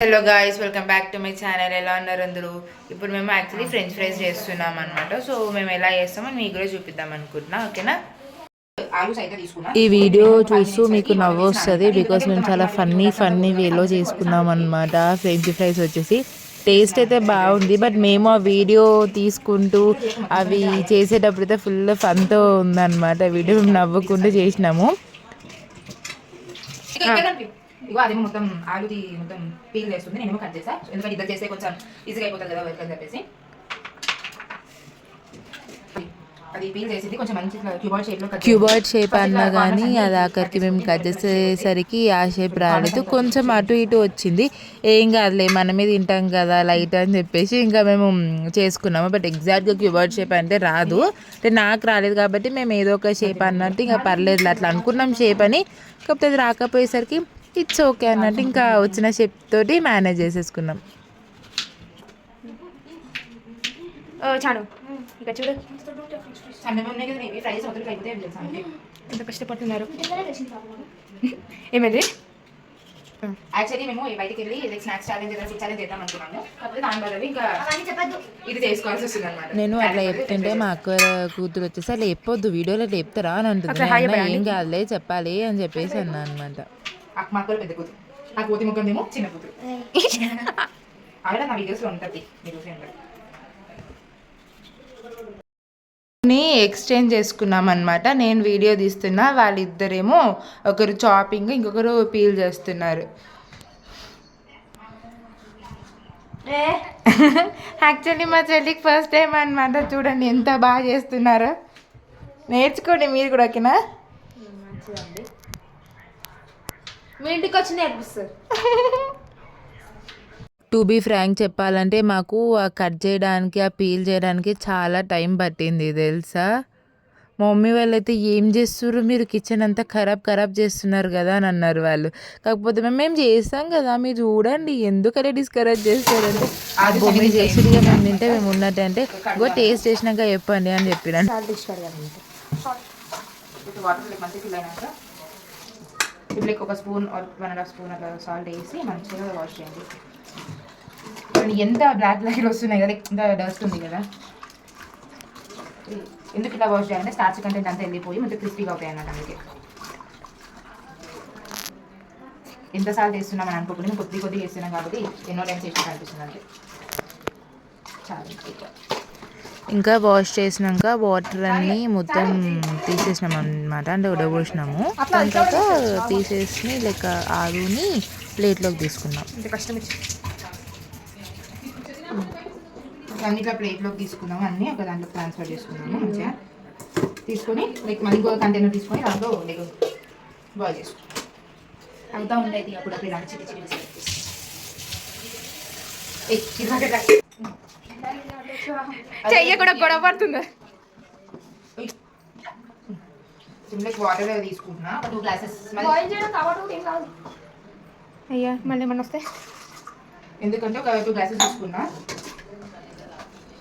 Hello guys, welcome back to my channel. ఎలా ఉన్నారు అందరూ? ఇప్పుడు మేము యాక్చువల్లీ ఫ్రెంచ్ ఫ్రైస్ చేస్తున్నాం అనమాట. సో మేము ఎలా చేస్తామో మీకు కూడా చూపిద్దాం అనుకుంటున్నా, ఓకేనా? ఈ వీడియో చూస్తూ మీకు నవ్వు వస్తుంది బికాస్ మేము చాలా ఫన్నీ వేలో చేసుకున్నాం అనమాట. ఫ్రెంచ్ ఫ్రైస్ వచ్చేసి టేస్ట్ అయితే బాగుంది, బట్ మేము ఆ వీడియో తీసుకుంటూ అవి చేసేటప్పుడు అయితే ఫుల్ ఫన్తో ఉందన్నమాట. వీడియో మేము నవ్వుకుంటూ చేసినాము. ఇగో అదేమో మొత్తం ఆలుది మొత్తం పీల్ చేస్తుంది, నేనేమో కట్ చేసా. ఎందుకంటే ఇద్దరు చేస్తే కొంచెం ఈజీగా అయిపోతుంది కదా వర్క్ అని చెప్పేసి. అది పీల్ చేసింది కొంచెం మంచి క్యూబాయిడ్ షేప్ అన్నా కానీ అది ఆఖరికి మేము కట్ చేసేసరికి ఆ షేప్ రాలేదు, కొంచెం అటు ఇటు వచ్చింది. ఏం కాదులే, మనమే తింటాం కదా లైట్ అని చెప్పేసి ఇంకా మేము చేసుకున్నాము. బట్ ఎగ్జాక్ట్గా క్యూబాయిడ్ షేప్ అంటే రాదు, అంటే నాకు రాలేదు కాబట్టి మేము ఏదో ఒక షేప్ అన్నట్టు ఇంకా పర్లేదు అట్లా అనుకున్నాం షేప్ అని. కాకపోతే అది రాకపోయేసరికి ఇట్స్ ఓకే అన్నట్టు ఇంకా వచ్చిన షేప్ తోటి మేనేజ్ చేసేసుకున్నాం. చాలు ఇక చూడు ఎంత కష్టపడుతున్నారు. ఏమైంది? యాక్చువల్లీ మేము బయటికి వెళ్ళి స్నాక్స్ ఛాలెంజ్ ఫుడ్ ఛాలెంజ్ చేద్దాం అనుకున్నాము. కాకపోతే దాని బదులు ఇంకా ఇది చేసుకోవాల్సి వస్తుంది అనమాట. నేను అట్లా చెప్తుంటే మా అక్క కూతురు వచ్చేసి అట్లా చెప్పొద్దు, వీడియోలో అట్లా చెప్తారా అని అంటుంది. ఏం కాదులే చెప్పాలి అని చెప్పేసి అన్నా అనమాట. మా అక్క పెద్ద కూతురు, నా కూతురు ముఖందేమో చిన్న కూతురు. ఆవిడ నా వీడియోస్లో ఉంటుంది, మీరు ఎక్స్చేంజ్ చేసుకున్నాం అనమాట. నేను వీడియో తీస్తున్నా, వాళ్ళిద్దరేమో ఒకరు చాపింగ్ ఇంకొకరు పీల్ చేస్తున్నారు. యాక్చువల్లీ మా చెల్లికి ఫస్ట్ టైం అనమాట. చూడండి ఎంత బాగా చేస్తున్నారో, నేర్చుకోండి మీరు కూడా, ఓకేనా? మీ ఇంటికి వచ్చి నేర్పిస్తారు. టు బీ ఫ్రాంక్ చెప్పాలంటే మాకు ఆ కట్ చేయడానికి ఆ పీల్ చేయడానికి చాలా టైం పట్టింది తెలుసా. మా మమ్మీ వాళ్ళైతే ఏం చేస్తున్నారు మీరు, కిచెన్ అంతా ఖరాబ్ చేస్తున్నారు కదా అని అన్నారు వాళ్ళు. కాకపోతే మేము చేస్తాం కదా, మీరు చూడండి ఎందుకనే డిస్కరేజ్ చేస్తారంటే మీరు చేస్తుడిగా మేము తింటే మేము ఉన్నట్టు అంటే ఇంకో టేస్ట్ చేసినాక చెప్పండి అని చెప్పిన. ఇప్పుడు ఒక స్పూన్ 1.5 స్పూన్ అట్లా సాల్ట్ వేసి మంచిగా వాష్ చేయండి. ఎంత బ్లాక్ వస్తున్నాయి కదా, ఎంత డస్ట్ ఉంది కదా. ఎందుకు ఇట్లా వాష్ చేయాలంటే స్టార్చ్ కంటెంట్ అంతా వెళ్ళిపోయి మంచిగా క్రిస్పీగా అవుతాయి అన్నమాట. అందుకే ఎంత సాల్ట్ వేస్తున్నామని అనుకోకుండా మేము కొద్దిగా వేస్తున్నాం కాబట్టి ఎన్నో టైమ్స్ వేసి కనిపిస్తుంది అంటే చాలా. ఇంకా వాష్ చేసినాక వాటర్ అన్నీ మొత్తం తీసేసినాం అనమాట, అంటే ఉడబోసినాము. దాని తర్వాత తీసేసి లెక్క ఆలుని ప్లేట్లోకి తీసుకున్నాం. అన్నిట్లో ప్లేట్లోకి తీసుకున్నాము, అన్నీ ఒక దాంట్లో ట్రాన్స్ఫర్ చేసుకున్నాము. మంచిగా తీసుకొని లైక్ మళ్ళీ ఇంకో కంటైనర్ తీసుకొని దాంట్లో లైక్ బాయిల్ చేసుకున్నాం. అంతా ఉండేది అప్పుడు ఇలాంటి చెయ్య కూడా గొడవ పడుతుంది. వాటర్ తీసుకుంటున్నా 2 గ్లాసెస్. అయ్యా మళ్ళీ ఏమన్నా వస్తే ఎందుకంటే ఒక 2 గ్లాసెస్ తీసుకున్నా.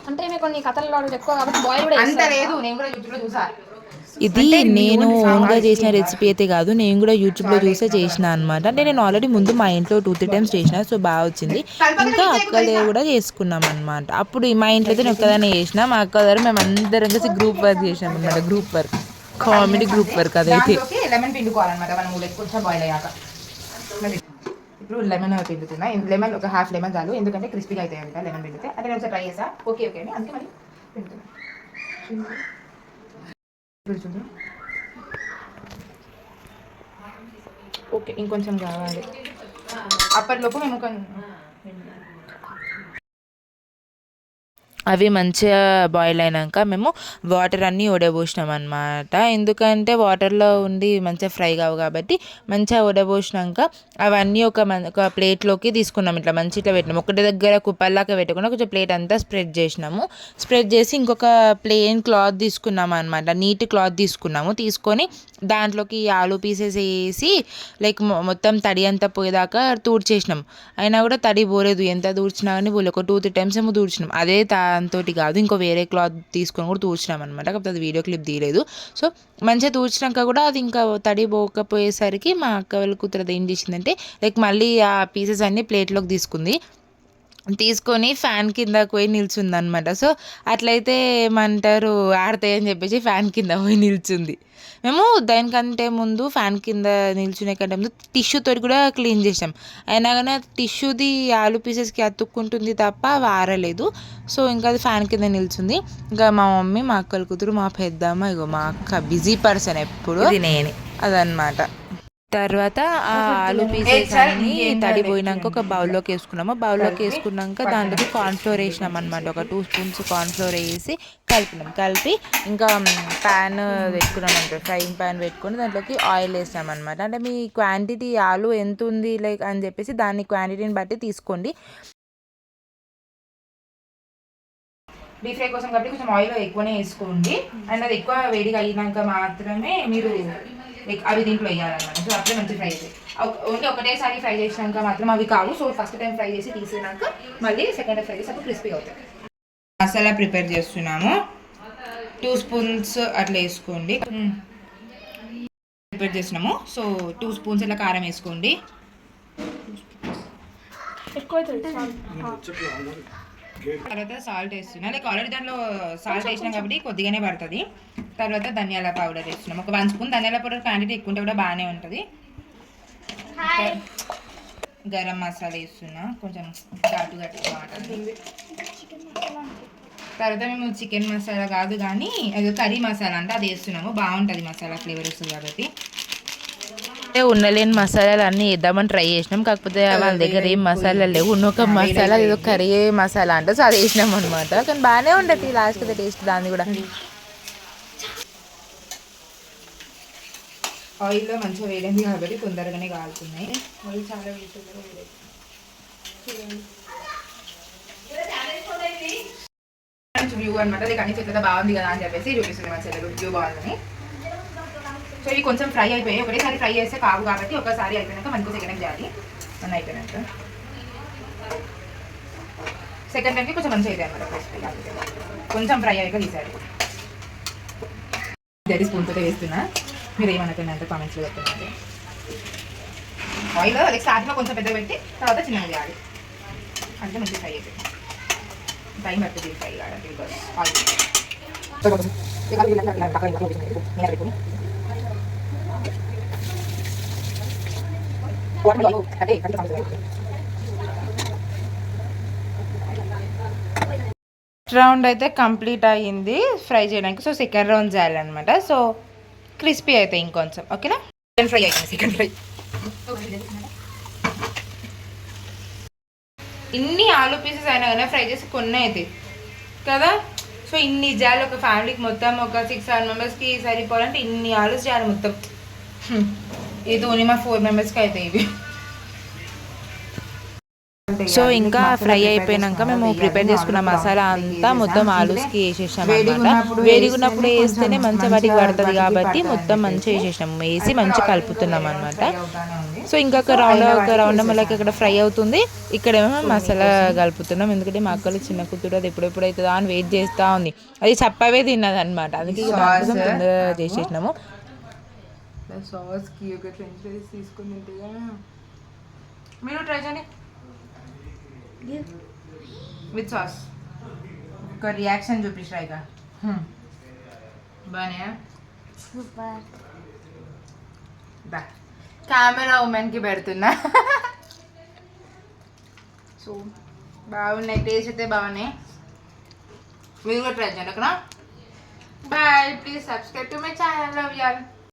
అంటే మీకు కొన్ని కథల్లో ఎక్కువ కాబట్టి బాయిల్ కూడా అంత లేదు, నేను కూడా యూట్యూబ్లో చూసా. ఇది నేను ఓన్గా చేసిన రెసిపీ అయితే కాదు, నేను కూడా యూట్యూబ్లో చూసే చేసిన అనమాట. అంటే నేను ఆల్రెడీ ముందు మా ఇంట్లో 2-3 టైమ్స్ చేసిన, సో బాగా వచ్చింది. ఇంకా అక్క దగ్గర కూడా చేసుకున్నాం అనమాట. అప్పుడు మా ఇంట్లో అయితే నేను ఒక్కదాన్ని చేసిన, మా అక్క దగ్గర మేము అందరం కలిసి గ్రూప్ వర్క్ చేసినాం అనమాట. Group work, comedy group work అదైతే. లెమన్ పిండుకోవాలన్నమాట మనం కొంచెం బాయిల్ అయ్యాక. ఇప్పుడు లెమన్ పిండుతున్నా, లెమన్ ఒక హాఫ్ లెమన్ చాలు, ఎందుకంటే క్రిస్పీగా అవుతాయి అంట లెమన్ పిండితే. అంటే నేను ఒకసారి ట్రై చేసా, ఓకే అని అందుకే మళ్ళీ పిండుతున్నా. ఓకే ఇంకొంచెం కావాలి. అప్పటిలోపు మేము అవి మంచిగా బాయిల్ అయినాక మేము వాటర్ అన్నీ వడబోసినాం అనమాట. ఎందుకంటే వాటర్లో ఉండి మంచిగా ఫ్రై కావు కాబట్టి మంచిగా వడబోసినాక అవన్నీ ఒక ప్లేట్లోకి తీసుకున్నాం. ఇట్లా మంచి ఇట్లా పెట్టినాము, ఒకటి దగ్గర కుప్పల్లాగా పెట్టకుండా కొంచెం ప్లేట్ అంతా స్ప్రెడ్ చేసినాము. స్ప్రెడ్ చేసి ఇంకొక ప్లెయిన్ క్లాత్ తీసుకున్నాము అనమాట, నీట్ క్లాత్ తీసుకొని దాంట్లోకి ఆలు పీసెస్ వేసి లైక్ మొత్తం తడి అంతా పోయేదాకా తూడ్చేసినాం. అయినా కూడా తడి పోలేదు, ఎంత తూడ్చినా కానీ పోలేదు. ఒక 2-3 టైమ్స్ ఏమో తూడ్చినాం. అదే దాంతో కాదు, ఇంకో వేరే క్లాత్ తీసుకొని కూడా తూర్చినాం అనమాట. కాకపోతే అది వీడియో క్లిప్ తీయలేదు. సో మంచిగా తూర్చినాక కూడా అది ఇంకా తడి పోకపోయేసరికి మా అక్క వాళ్ళ కూతురు అది ఏం చేసిందంటే లైక్ మళ్ళీ ఆ పీసెస్ అన్నీ ప్లేట్లోకి తీసుకొని ఫ్యాన్ కిందకు పోయి నిల్చుంది అనమాట. సో అట్లయితే ఏమంటారు ఆడతాయి అని చెప్పేసి ఫ్యాన్ కింద పోయి నిల్చుంది. మేము దానికంటే ముందు ఫ్యాన్ కింద నిల్చునే కంటే ముందు టిష్యూతో కూడా క్లీన్ చేసాం. అయినా కానీ టిష్యూది ఆలు పీసెస్కి అతుక్కుంటుంది తప్ప వారలేదు. సో ఇంకా అది ఫ్యాన్ కింద నిల్చుంది. ఇంకా మా మమ్మీ, మా అక్కల కూతురు, మా పెద్దమ్మ, ఇగో మా అక్క బిజీ పర్సన్ ఎప్పుడు నేనే అదనమాట. తర్వాత ఆ ఆలు పీసెస్ అన్ని తడిపోయినాక ఒక బౌల్లోకి వేసుకున్నాము. బౌల్లోకి వేసుకున్నాక దాంట్లోకి కార్న్ఫ్లోర్ వేసినాం అనమాట. ఒక 2 స్పూన్స్ కార్న్ఫ్లోర్ వేసి కలిపి ఇంకా ప్యాన్ పెట్టుకున్నాం అనమాట. ఫ్రైయింగ్ ప్యాన్ పెట్టుకొని దాంట్లోకి ఆయిల్ వేసాం అనమాట. అంటే మీ క్వాంటిటీ ఆలు ఎంత ఉంది లైక్ అని చెప్పేసి దాని క్వాంటిటీని బట్టి తీసుకోండి. డీప్ ఫ్రై కోసం కాబట్టి కొంచెం ఆయిల్ ఎక్కువనే వేసుకోండి. అండ్ అది ఎక్కువ వేడిగా అయినాక మాత్రమే మీరు అవి దీంట్లో వేయాలన్నమాట. సో అప్పుడే మంచి ఫ్రై అవుతాయి. ఓన్లీ ఒకటేసారి ఫ్రై చేసినాక మాత్రం అవి కావు. సో ఫస్ట్ టైం ఫ్రై చేసి తీసినాక మళ్ళీ సెకండ్ టైం ఫ్రై చేసి అప్పుడు క్రిస్పీ అవుతాయి. మసాలా ప్రిపేర్ చేస్తున్నాము. 2 స్పూన్స్ అట్లా వేసుకోండి. ప్రిపేర్ చేస్తున్నాము. సో 2 స్పూన్స్ అట్లా కారం వేసుకోండి. తర్వాత సాల్ట్ వేస్తున్నాం. లైక్ ఆల్రెడీ దాంట్లో సాల్ట్ వేసినాం కాబట్టి కొద్దిగానే పడుతుంది. తర్వాత ధనియాల పౌడర్ వేస్తున్నాం. ఒక 1 స్పూన్ ధనియాల పౌడర్ క్వాంటిటీ ఎక్కువ ఉంటే కూడా బాగానే ఉంటుంది. గరం మసాలా వేస్తున్నా, కొంచెం ఘాటుగా బాగుంటుంది. తర్వాత మేము చికెన్ మసాలా కాదు కానీ అది కర్రీ మసాలా అంటే అది వేస్తున్నాము. బాగుంటుంది మసాలా, ఫ్లేవర్ వస్తుంది కాబట్టి. ఉండలేని మసాలాలు అన్నీ వేద్దామని ట్రై చేసినాం. కాకపోతే వాళ్ళ దగ్గర ఏం మసాలా లేవు. ఒక మసాలా ఏదో కర్రీ మసాలా అంటే సో అది వేసినాం అనమాట. కానీ బాగానే ఉండదు లాస్ట్ టేస్ట్ దాన్ని కూడా. ఆయిల్లో మంచిగా వేడింది కాబట్టి తొందరగానే కాలుతున్నాయి. ఆయిల్ చాలా వ్యూ అనమాట. లైక్ అన్ని చెట్ల బాగుంది కదా అని చెప్పేసి చూపిస్తుంది మా చెల్లెలు వ్యూ బాగుందని. సో ఇవి కొంచెం ఫ్రై అయిపోయాయి. ఒకటేసారి ఫ్రై చేస్తే కావు కాబట్టి ఒకసారి అయిపోయినాక మనకు సెకండ్ టైం చేయాలి. మన అయిపోయినాక సెకండ్ టైంకి కొంచెం మంచిగా అవుతాయి అన్నమాట. కొంచెం ఫ్రై అయ్యాక తీసారు. డైరీ స్పూన్తో వేస్తున్నా. మీరు ఏమనుకున్నా అంటే కామెంట్స్లో చెప్తున్నారు. ఆయిల్ లైక్ స్టార్టింగ్లో కొంచెం పెద్దగా పెట్టి తర్వాత చిన్నగా చేయాలి. అంటే మంచిగా ఫ్రై అయిపోయింది. టైం పడుతుంది ఫ్రై కావడానికి బికాస్ ఆయిల్. రౌండ్ అయితే కంప్లీట్ అయ్యింది ఫ్రై చేయడానికి. సో సెకండ్ రౌండ్ చేయాలన్నమాట. సో క్రిస్పీ అవుతాయి ఇంకొంచెం. ఓకేనా? సెకండ్ ఫ్రై అయిపోయింది. సెకండ్ ఫ్రై ఇన్ని ఆలు పీసెస్ అయినా కానీ ఫ్రై చేసి కొన్ని అవుతాయి కదా. సో ఇన్ని చేయాలి ఒక ఫ్యామిలీకి మొత్తం ఒక 6-7 మెంబర్స్కి సరిపోవాలంటే ఇన్ని ఆలు చేయాలి మొత్తం. ఇది ఓన్లీ మా 4 మెంబర్స్కి అవుతాయి ఇవి. సో ఇంకా ఫ్రై అయిపోయినాక మేము ప్రిపేర్ చేసుకున్న మసాలా అంతా మొత్తం ఆలూస్కి వేసేసాం అనమాట. వేడిగా ఉన్నప్పుడు వేస్తేనే మంచిగా వాటికి పడుతుంది కాబట్టి మొత్తం మంచిగా వేసేసినాము. వేసి మంచిగా కలుపుతున్నాం అనమాట. సో ఇంకొక రౌండ్ మళ్ళీ ఇక్కడ ఫ్రై అవుతుంది. ఇక్కడేమో మసాలా కలుపుతున్నాం. ఎందుకంటే మా అక్కలు చిన్న కూతురు అది ఎప్పుడెప్పుడు అవుతుందా అని వెయిట్ చేస్తూ ఉంది. అది చప్పవే తిన్నది అనమాట. అందుకే తొందరగా చేసేసినాము. సాస్కి ఒక ఫ్రెంచ్ ఫ్రైస్ తీసుకుని తింటే మీరు ట్రై చేయండి విత్ సాస్. ఒక రియాక్షన్ చూపించరా ఇక. బానే సూపర్. కెమెరా ఉమెన్కి పెడుతున్నా. సో బాగున్నాయి, టేస్ట్ అయితే బాగున్నాయి. మీరు కూడా ట్రై చేయండి. అక్కడ bye. Please subscribe to my channel. Love you all.